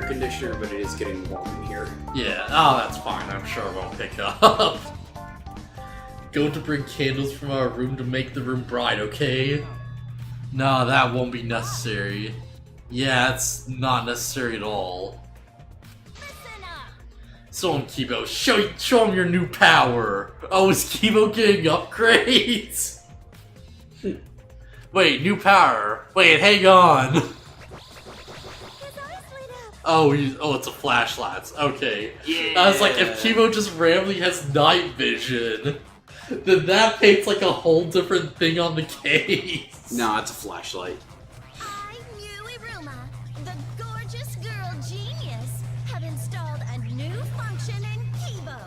conditioner, but it is getting warm in here. Yeah, oh, that's fine. I'm sure it won't pick up. Go to bring candles from our room to make the room bright, okay? Nah, that won't be necessary. Yeah, it's not necessary at all. So on, Kibo, show him your new power! Oh, is Kibo getting upgrades? Wait, new power. Wait, hang on. Oh, it's a flashlight. Okay. Yeah. I was like, if Kibo just randomly has night vision, then that paints like a whole different thing on the case. No, it's a flashlight. I, Iruma, the gorgeous girl genius, have installed a new function in Kibo.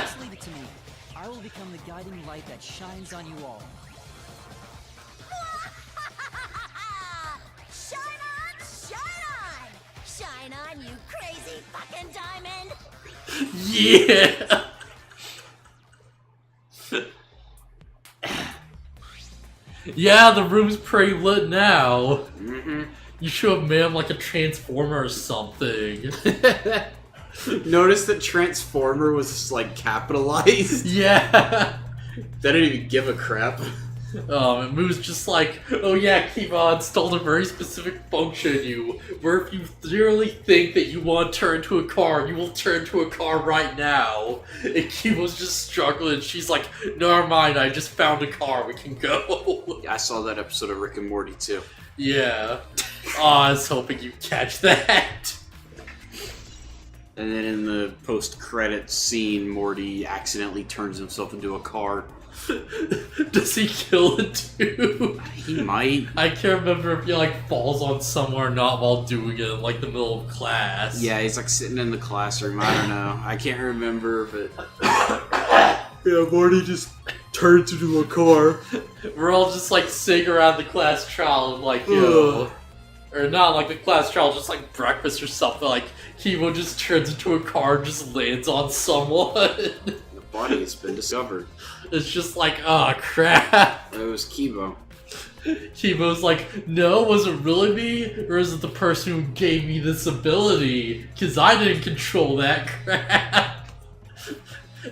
Just leave it to me. I will become the guiding light that shines on you all. Shine on, you crazy fucking diamond! Yeah! Yeah, the room's pretty lit now. Mm-hmm. You should have made him like a transformer or something. Notice that Transformer was just, like, capitalized. Yeah! They didn't even give a crap. And Moo's just like, oh yeah, Kiba installed a very specific function in you, where if you literally think that you want to turn to a car, you will turn to a car right now. And Kiba's just struggling, she's like, never mind, I just found a car, we can go. Yeah, I saw that episode of Rick and Morty, too. Yeah. Oh, I was hoping you'd catch that. And then in the post-credits scene, Morty accidentally turns himself into a car. Does he kill it too? He might. I can't remember if he like falls on somewhere or not while doing it in like the middle of class. Yeah, he's like sitting in the classroom. I don't know. I can't remember, but yeah, Morty just turns into a car. We're all just like sitting around the class trial and like, yo. Or not like the class trial, just like breakfast or something. Like, Kibo just turns into a car and just lands on someone. The body has been discovered. It's just like, oh crap. It was Kibo. Kibo's like, no, was it really me? Or is it the person who gave me this ability? Because I didn't control that crap.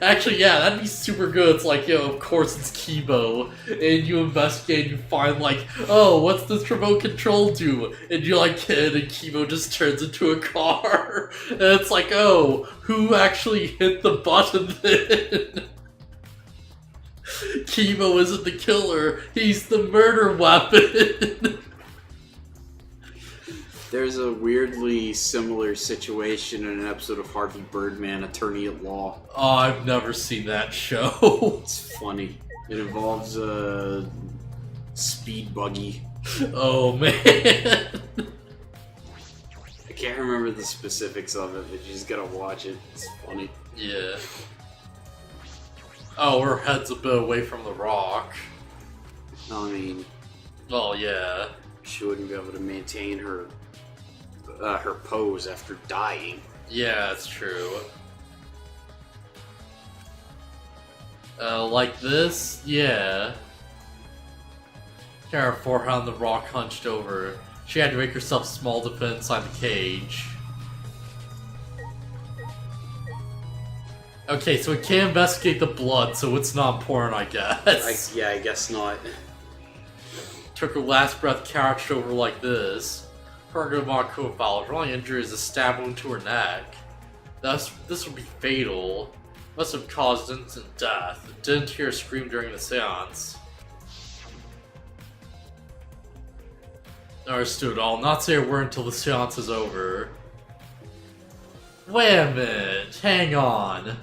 Actually, yeah, that'd be super good. It's like, yo, of course it's Kibo. And you investigate and you find like, oh, what's this remote control do? And you like hit and Kibo just turns into a car. And it's like, oh, who actually hit the button then? Kibo isn't the killer, he's the murder weapon. There's a weirdly similar situation in an episode of Harvey Birdman, Attorney at Law. Oh, I've never seen that show. It's funny. It involves a speed buggy. Oh man. I can't remember the specifics of it, but you just gotta watch it. It's funny. Yeah. Oh, her head's a bit away from the rock. I mean, Oh yeah. she wouldn't be able to maintain her pose after dying. Yeah, that's true. Like this? Yeah. Got her forehead on the rock hunched over. She had to make herself small to fit inside the cage. Okay, so we can't investigate the blood, so it's not important, I guess. I guess not. Took her last breath crouched over like this. Her Marco followed. Her only injury is a stab wound to her neck. This would be fatal. Must have caused instant death. Didn't hear a scream during the seance. Understood. I'll not say a word until the seance is over. Wait a minute. Hang on.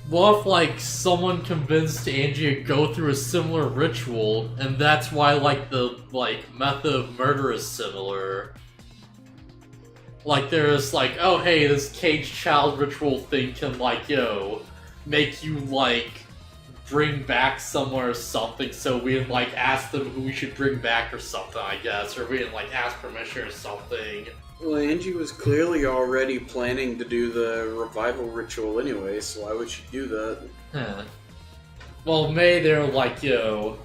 What if, like, someone convinced Angie to go through a similar ritual, and that's why, like, the, like, method of murder is similar? Like, there's, like, oh, hey, this caged child ritual thing can, like, yo, make you, like, bring back someone or something, so we didn't, like, ask them who we should bring back or something, I guess, or we didn't, like, ask permission or something. Well, Angie was clearly already planning to do the revival ritual anyway, so why would she do that? Huh. Well, maybe they're like, yo,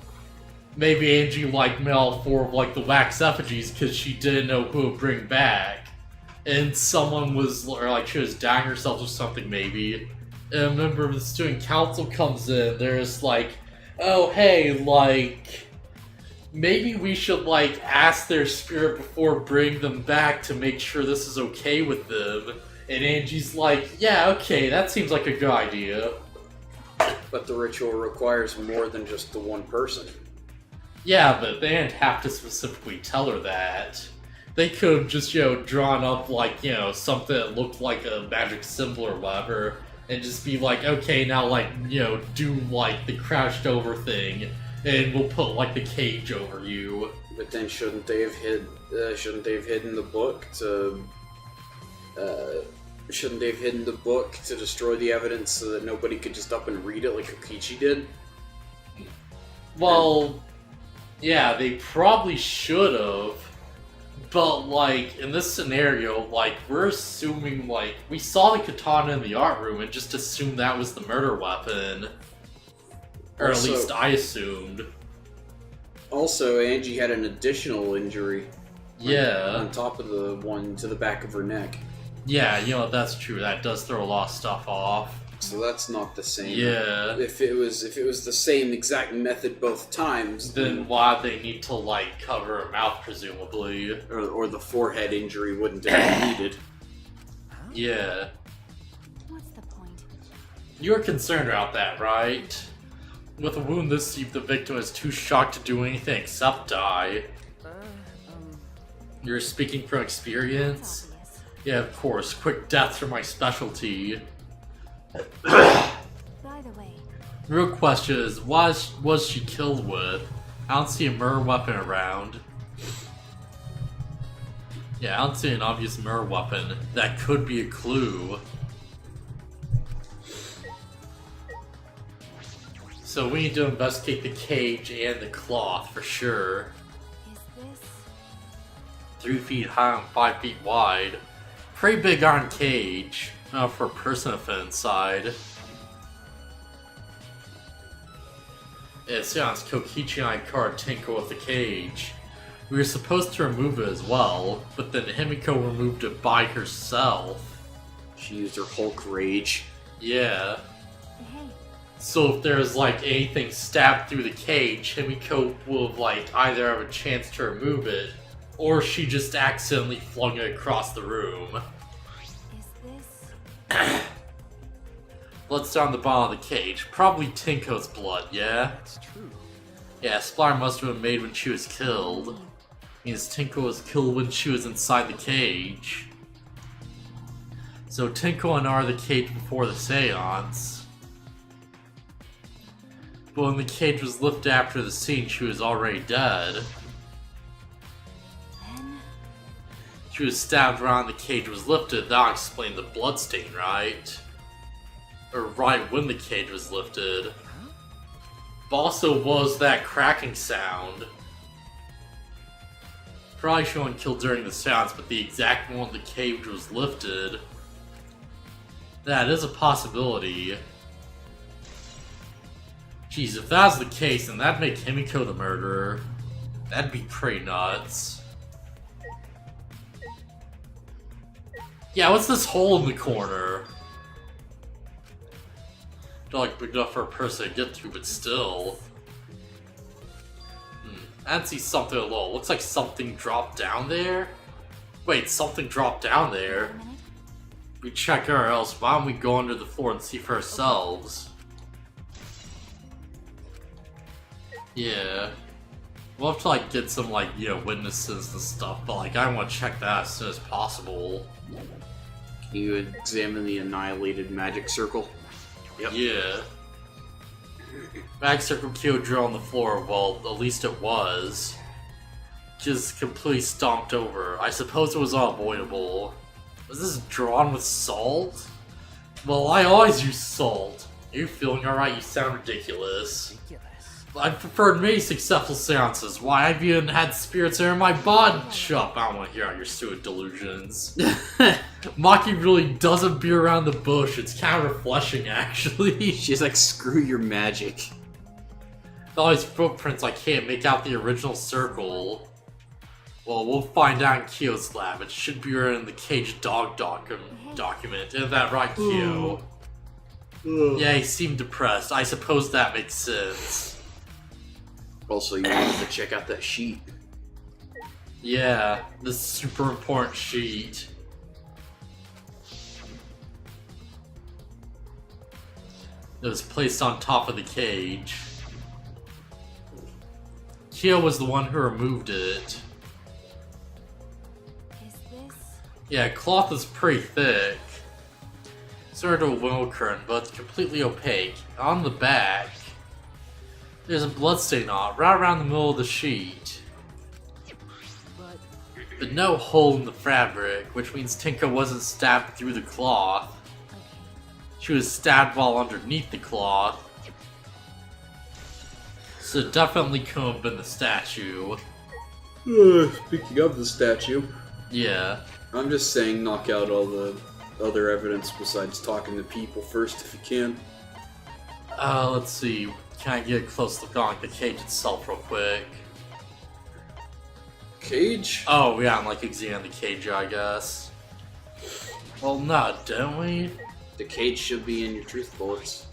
maybe Angie like made all 4 of like the wax effigies because she didn't know who to bring back. And someone was, or like she was dying herself or something maybe. And a member of the student council comes in, there's like, oh hey, like, maybe we should like ask their spirit before bringing them back to make sure this is okay with them. And Angie's like, yeah, okay, that seems like a good idea. But the ritual requires more than just the one person. Yeah, but they didn't have to specifically tell her that. They could have just, drawn up, like, something that looked like a magic symbol or whatever, and just be like, okay, now, like, do, like, the crouched over thing, and we'll put, like, the cage over you. But then shouldn't they have hidden the book to... shouldn't they have hidden the book to destroy the evidence so that nobody could just up and read it like Kokichi did? Well, yeah, they probably should have. But, like, in this scenario, like, we're assuming, like, we saw the katana in the art room and just assumed that was the murder weapon. Or Also, at least I assumed. Also, Angie had an additional injury. Yeah. On top of the one to the back of her neck. Yeah, that's true. That does throw a lot of stuff off. So that's not the same. Yeah. If it was the same exact method both times, Then why they need to, like, cover her mouth, presumably. or the forehead injury wouldn't have been needed. Yeah. What's the point? You're concerned about that, right? With a wound this deep, the victim is too shocked to do anything except die. You're speaking from experience? Obvious. Yeah, of course. Quick deaths are my specialty. By the way, Real question is, what was she killed with? I don't see a murder weapon around. Yeah, I don't see an obvious murder weapon. That could be a clue. So we need to investigate the cage and the cloth for sure. is this 3 feet high and 5 feet wide. Pretty big iron cage. For a person to fit inside. It sounds Kokichi and I caught Tinko with the cage. We were supposed to remove it as well, but then Himiko removed it by herself. She used her Hulk rage. Yeah. hey? So if there's like anything stabbed through the cage, Himiko will like either have a chance to remove it, or she just accidentally flung it across the room. Is this Blood's down the bottom of the cage. Probably Tinko's blood, yeah? That's true. Yeah, splatter must have been made when she was killed. Means Tinko was killed when she was inside the cage. So Tinko and R are the cage before the seance. But when the cage was lifted after the scene, she was already dead. then? She was stabbed around the cage was lifted. That'll explain the bloodstain, right? Or right when the cage was lifted. But also was that cracking sound. Probably she wasn't killed during the seance, but the exact moment the cage was lifted. That is a possibility. Jeez, if that's the case, then that'd make Himiko the murderer. That'd be pretty nuts. Yeah, what's this hole in the corner? Not like big enough for a person to get through, but still. I didn't see something at all. Looks like something dropped down there. Wait, something dropped down there. A minute. We check or else why don't we go under the floor and see for ourselves? Yeah. We'll have to like get some like, witnesses and stuff, but like I want to check that as soon as possible. Can you examine the annihilated magic circle? Yep. Yeah. Mag Circle Kyo drill on the floor, well, at least it was. Just completely stomped over. I suppose it was unavoidable. Was this drawn with salt? Well, I always use salt. Are you feeling alright? You sound ridiculous. Ridiculous. I've preferred many successful seances. Why, I've even had spirits enter my body shop. I don't want to hear out your stupid delusions. Maki really doesn't beat around the bush. It's kind of refreshing, actually. She's like, screw your magic. All these footprints, I can't make out the original circle. Well, we'll find out in Kyo's lab. It should be in the cage dog document. Isn't that right, Kyo? Yeah, he seemed depressed. I suppose that makes sense. Also, you wanted to check out that sheet. Yeah, this super important sheet. It was placed on top of the cage. Kyo was the one who removed it. Is this? Yeah, cloth is pretty thick. Sort of a will curtain, but it's completely opaque. On the back, there's a bloodstain on it, right around the middle of the sheet. But no hole in the fabric, which means Tinko wasn't stabbed through the cloth. She was stabbed while underneath the cloth. So it definitely couldn't have been the statue. Speaking of the statue, Yeah. I'm just saying knock out all the other evidence besides talking to people first if you can. Let's see. Can I get a close look on the cage itself real quick? Cage? Oh, yeah, I'm like examine the cage, I guess. Well, no, don't we? The cage should be in your truth bullets.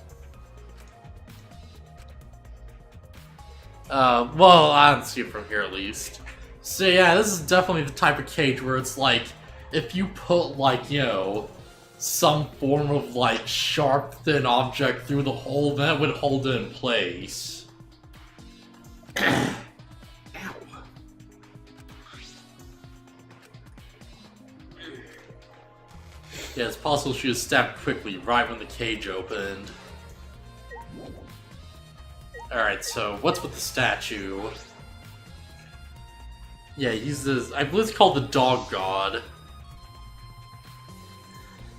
Well, I don't see it from here at least. So yeah, this is definitely the type of cage where it's like, if you put like, you know, some form of like sharp, thin object through the hole, that would hold it in place. Ow. Yeah, it's possible she was stabbed quickly right when the cage opened. Alright, so what's with the statue? Yeah, he's this. I believe it's called the Dog God.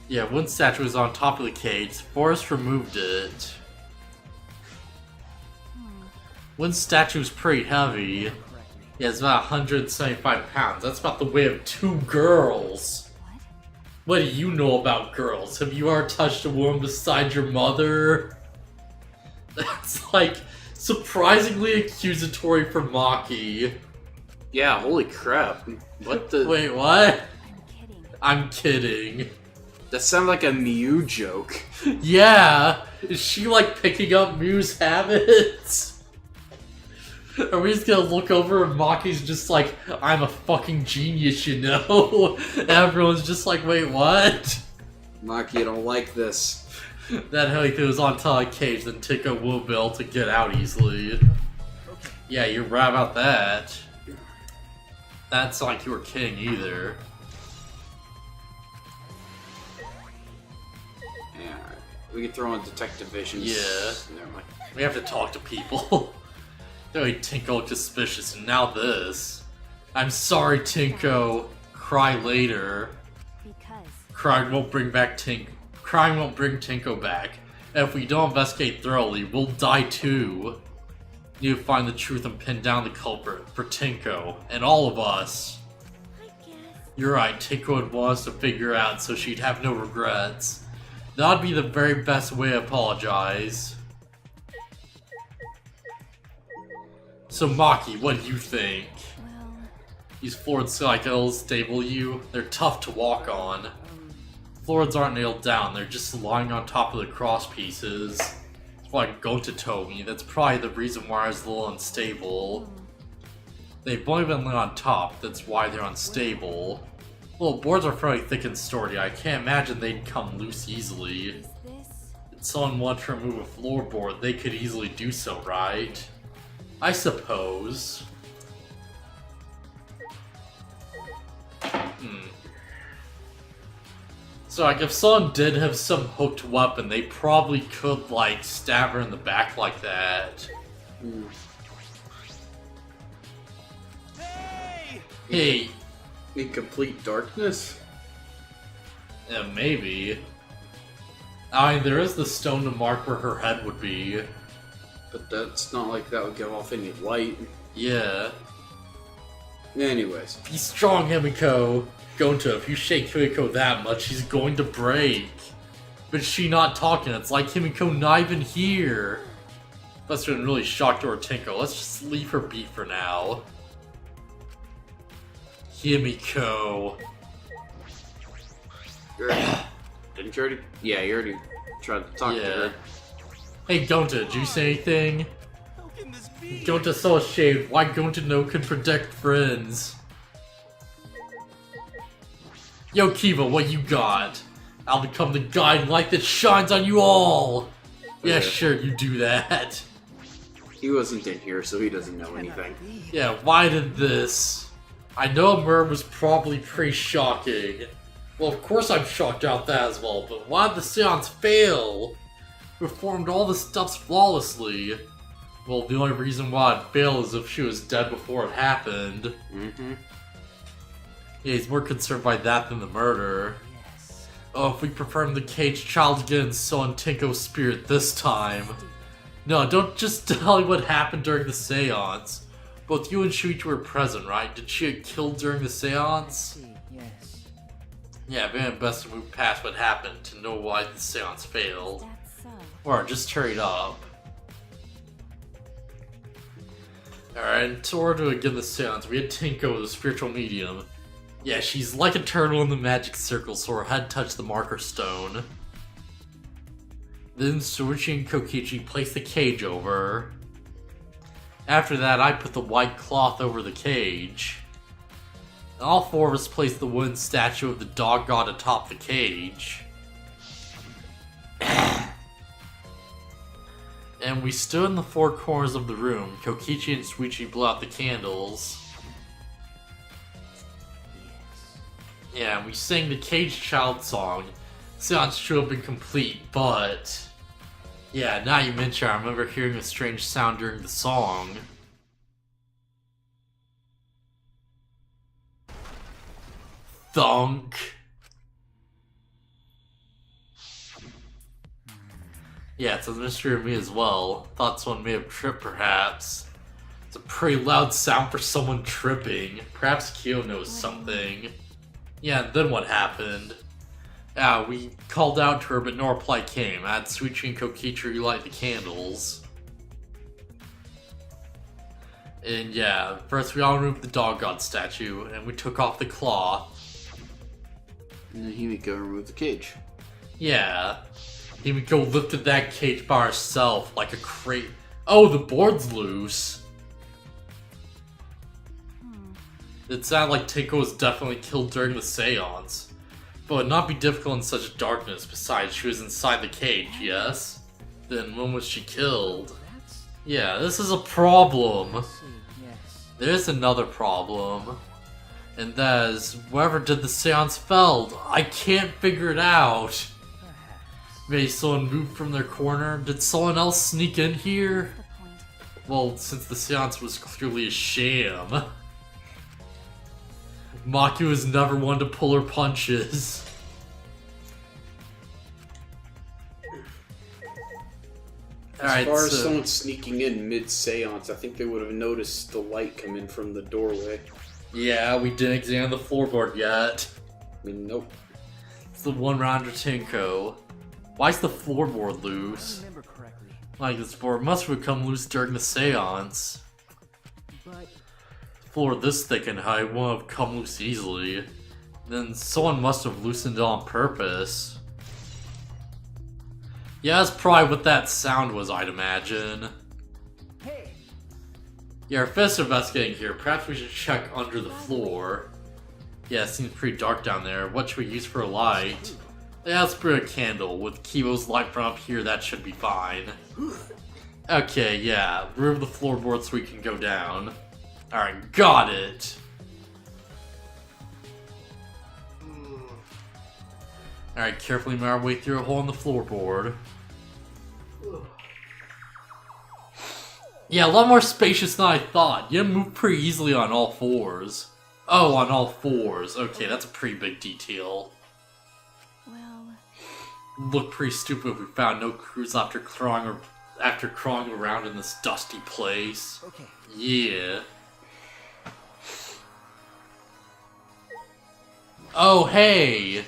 Yeah, one statue was on top of the cage. Forrest removed it. One statue's pretty heavy. Yeah, it's about 175 pounds. That's about the weight of 2 girls. What do you know about girls? Have you ever touched a woman beside your mother? That's like surprisingly accusatory for Maki. Yeah, holy crap. What the? Wait, what? I'm kidding. I'm kidding. That sounded like a Mew joke. Yeah! Is she like picking up Mew's habits? Are we just gonna look over and Maki's just like, I'm a fucking genius, you know? And everyone's just like, wait, what? Maki, I don't like this. That Helico was on top of the cage, then Tinko will be able to get out easily. Yeah, you're right about that. That's not like you were king either. Yeah, we could throw in detective visions. Yeah. Never mind. We have to talk to people. Really, Tinko looked suspicious, and now this. I'm sorry, Tinko. Cry later. Because Crying won't bring Tinko back. And if we don't investigate thoroughly, we'll die too. You find the truth and pin down the culprit for Tinko and all of us. I guess You're right, Tinko would want us to figure out so she'd have no regrets. That'd be the very best way to apologize. So Maki, what do you think? well, These Florid cycles stable you? They're tough to walk on. Florids aren't nailed down, they're just lying on top of the cross pieces. That's why Gota told me, that's probably the reason why I was a little unstable. They've only been laid on top, that's why they're unstable. Well, boards are fairly thick and sturdy, I can't imagine they'd come loose easily. is this? If someone wanted to remove a floorboard, they could easily do so, right? I suppose. So, like, if someone did have some hooked weapon, they probably could, like, stab her in the back like that. Hey! In complete darkness? Yeah, maybe. I mean, there is the stone to mark where her head would be. But that's not like that would give off any light. Yeah. Anyways. Be strong, Himiko. Gonta, if you shake Himiko that much, she's going to break. But she not talking, it's like Himiko not even here. That's been really shocked over Tinko. Let's just leave her be for now. Himiko. Didn't you already? Yeah, you already tried to talk to her. Hey Gonta, did you say anything? Gonta's so ashamed. Why Gonta no can protect friends? Yo Kiva, what you got? I'll become the guiding light that shines on you all! Yeah, sure, you do that. He wasn't in here, so he doesn't know anything. Yeah, why did this? I know Murm was probably pretty shocking. Well, of course I'm shocked about that as well, but why did the seance fail? Performed all the steps flawlessly. Well, the only reason why it failed is if she was dead before it happened. Mm-hmm. Yeah, he's more concerned by that than the murder. Oh, if we perform the caged child again, so on Tinko's spirit this time. No, don't just tell me what happened during the seance. Both you and Shuichi were present, right? Did she get killed during the seance? Yes. Yeah, maybe best to move past what happened to know why the seance failed. That's so. Or just hurry it up. Alright, in order to begin the seance, we had Tinko, the spiritual medium. Yeah, she's like a turtle in the magic circle, so her head touched the marker stone. Then Shuichi and Kokichi placed the cage over her. After that, I put the white cloth over the cage. All four of us placed the wooden statue of the dog god atop the cage. And we stood in the four corners of the room. Kokichi and Shuichi blew out the candles. Yeah, and we sang the Caged Child song. Seance should have been complete, but... Yeah, now you mention it, I remember hearing a strange sound during the song. Thunk. Yeah, it's a mystery of me as well. Thought someone may have tripped, perhaps. It's a pretty loud sound for someone tripping. Perhaps Kyo knows something. Yeah, then what happened? We called out to her, but no reply came. I had Shuichi and Kokichi relight the candles. And yeah, first we all removed the dog god statue, and we took off the cloth. And then Himiko removed the cage. Yeah. Himiko lifted that cage by herself like a crate. Oh, the board's loose. It sounded like Tinko was definitely killed during the seance. But it would not be difficult in such darkness. Besides, she was inside the cage, yes? Then when was she killed? Yeah, this is a problem. Yes. There's another problem. And that is, whoever did the seance failed. I can't figure it out. Maybe someone moved from their corner? Did someone else sneak in here? Well, since the seance was clearly a sham. Maki was never one to pull her punches. As far as someone sneaking in mid-seance, I think they would have noticed the light come in from the doorway. Yeah, we didn't examine the floorboard yet. I mean, nope. It's the one rounder Tinko. Why is the floorboard If loose? I remember correctly. Like, this board must have become loose during the seance. But Floor this thick and high won't have come loose easily. Then someone must have loosened it on purpose. Yeah, that's probably what that sound was, I'd imagine. hey, Yeah, our first investigating here. Perhaps we should check under the floor. Yeah, it seems pretty dark down there. What should we use for a light? Yeah, let's bring a candle. With Kibo's light from up here, that should be fine. Okay, yeah. Remove the floorboard so we can go down. Alright, got it! Alright, carefully make our way through a hole in the floorboard. Yeah, a lot more spacious than I thought. You move pretty easily on all fours. Oh, on all fours. Okay, that's a pretty big detail. Well, Look pretty stupid if we found no clues after crawling around in this dusty place. okay. Yeah. Oh, hey!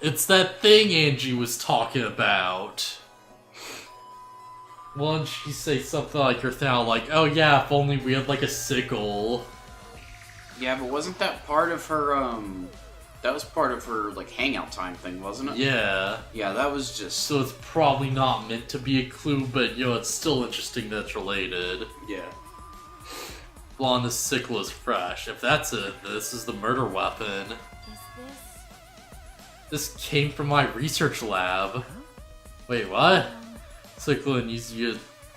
It's that thing Angie was talking about. Won't she say something like her thing like, oh yeah, if only we had like a sickle. Yeah, but wasn't that part of her, that was part of her, like, hangout time thing, wasn't it? Yeah. Yeah, that was just... So it's probably not meant to be a clue, but, you know, it's still interesting that it's related. Yeah. Well, and the sickle is fresh. If that's it, this is the murder weapon. Is this? This came from my research lab. Wait, what? Sickle and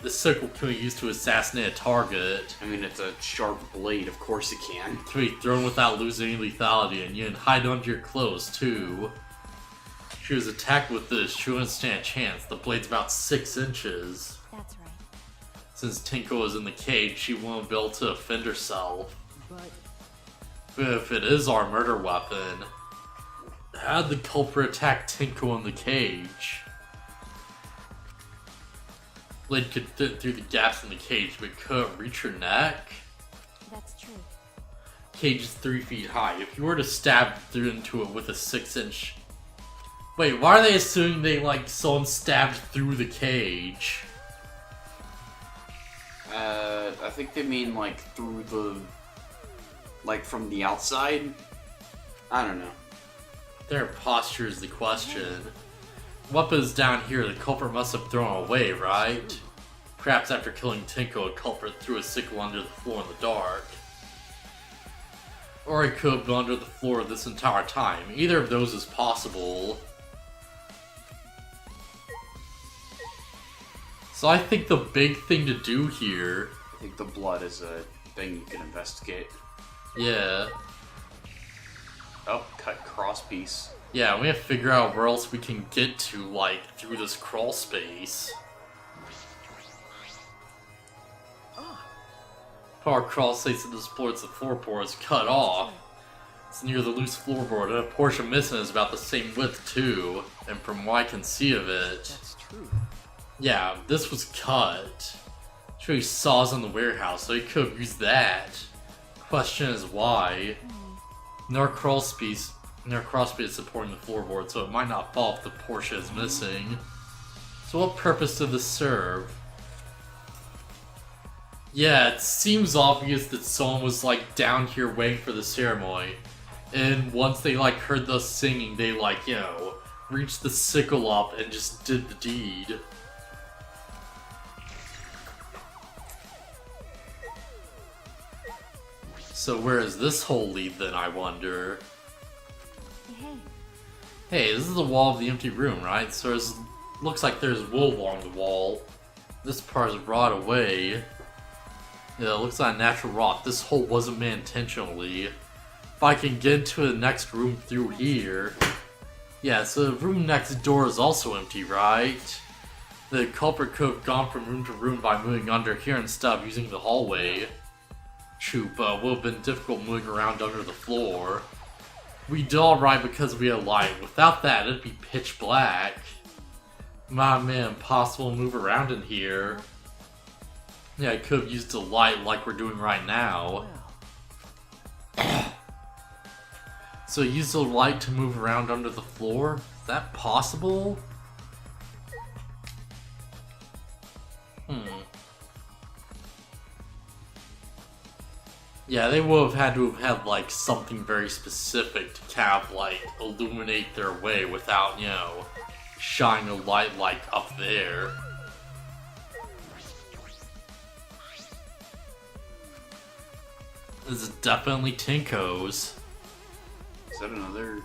the sickle can be used to assassinate a target. I mean, it's a sharp blade, of course it can. It can be thrown without losing any lethality, and you can hide under your clothes, too. She was attacked with this, she wouldn't stand a chance. The blade's about 6 inches. That's right. Since Tinko was in the cage, she won't be able to defend herself. But If it is our murder weapon, how did the culprit attack Tinko in the cage? Blade could fit through the gaps in the cage, but couldn't reach her neck? That's true. Cage is 3 feet high. If you were to stab through into it with a 6-inch... Wait, why are they assuming they, like, someone stabbed through the cage? I think they mean, like, through the... like, from the outside? I don't know. Their posture is the question. Weapon is down here, the culprit must have thrown it away, right? Perhaps after killing Tinko, a culprit threw a sickle under the floor in the dark. Or he could have been under the floor this entire time. Either of those is possible. So I think the big thing to do here... I think the blood is a thing you can investigate. Yeah. Oh, cut cross piece. Yeah, we have to figure out where else we can get to, like, through this crawl space. Power crawl space that supports the floorboard is cut off. It's near the loose floorboard, and a portion missing is about the same width, too. And from what I can see of it... that's true. Yeah, this was cut. Sure, saws in the warehouse, so he could have used that. Question is why. Nor crawl space is supporting the floorboard, so it might not fall if the portion is missing. So what purpose did this serve? Yeah, it seems obvious that someone was like down here waiting for the ceremony. And once they like heard us singing, they like, you know, reached the sickle up and just did the deed. So where does this hole lead then, I wonder? Hey, Hey, this is the wall of the empty room, right? So it looks like there's wool along the wall. This part is rot away. Yeah, it looks like natural rot. This hole wasn't made intentionally. If I can get into the next room through here... Yeah, so the room next door is also empty, right? The culprit could have gone from room to room by moving under here instead of using the hallway. True, but it would have been difficult moving around under the floor. We did alright because we had light. Without that, it'd be pitch black. My man, impossible to move around in here. Yeah, I could have used the light like we're doing right now. So use the light to move around under the floor? Is that possible? Yeah, they would have had to have had, like, something very specific to kind of, like, illuminate their way without, you know, shining a light, like, up there. This is definitely Tinko's. Is that another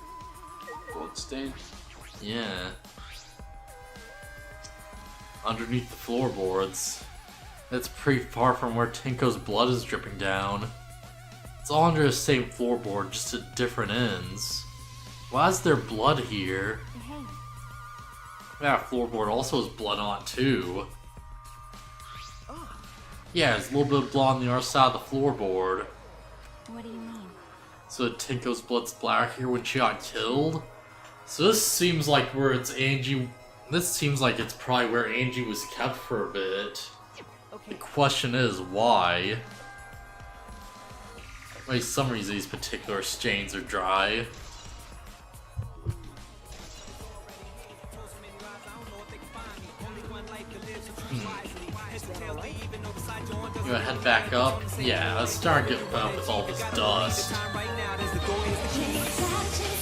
blood stain? Yeah. Underneath the floorboards. That's pretty far from where Tinko's blood is dripping down. It's all under the same floorboard, just at different ends. Why is there blood here? hey. That floorboard also has blood on it too. Yeah, there's a little bit of blood on the other side of the floorboard. What do you mean? So Tinko's blood splattered here when she got killed? So this seems like where it's Angie... This seems like it's probably where Angie was kept for a bit. The question is, why? Maybe some reason these particular stains are dry. gonna head back up. Yeah, let's start getting up with all this dust. It's time right now. There's the goal.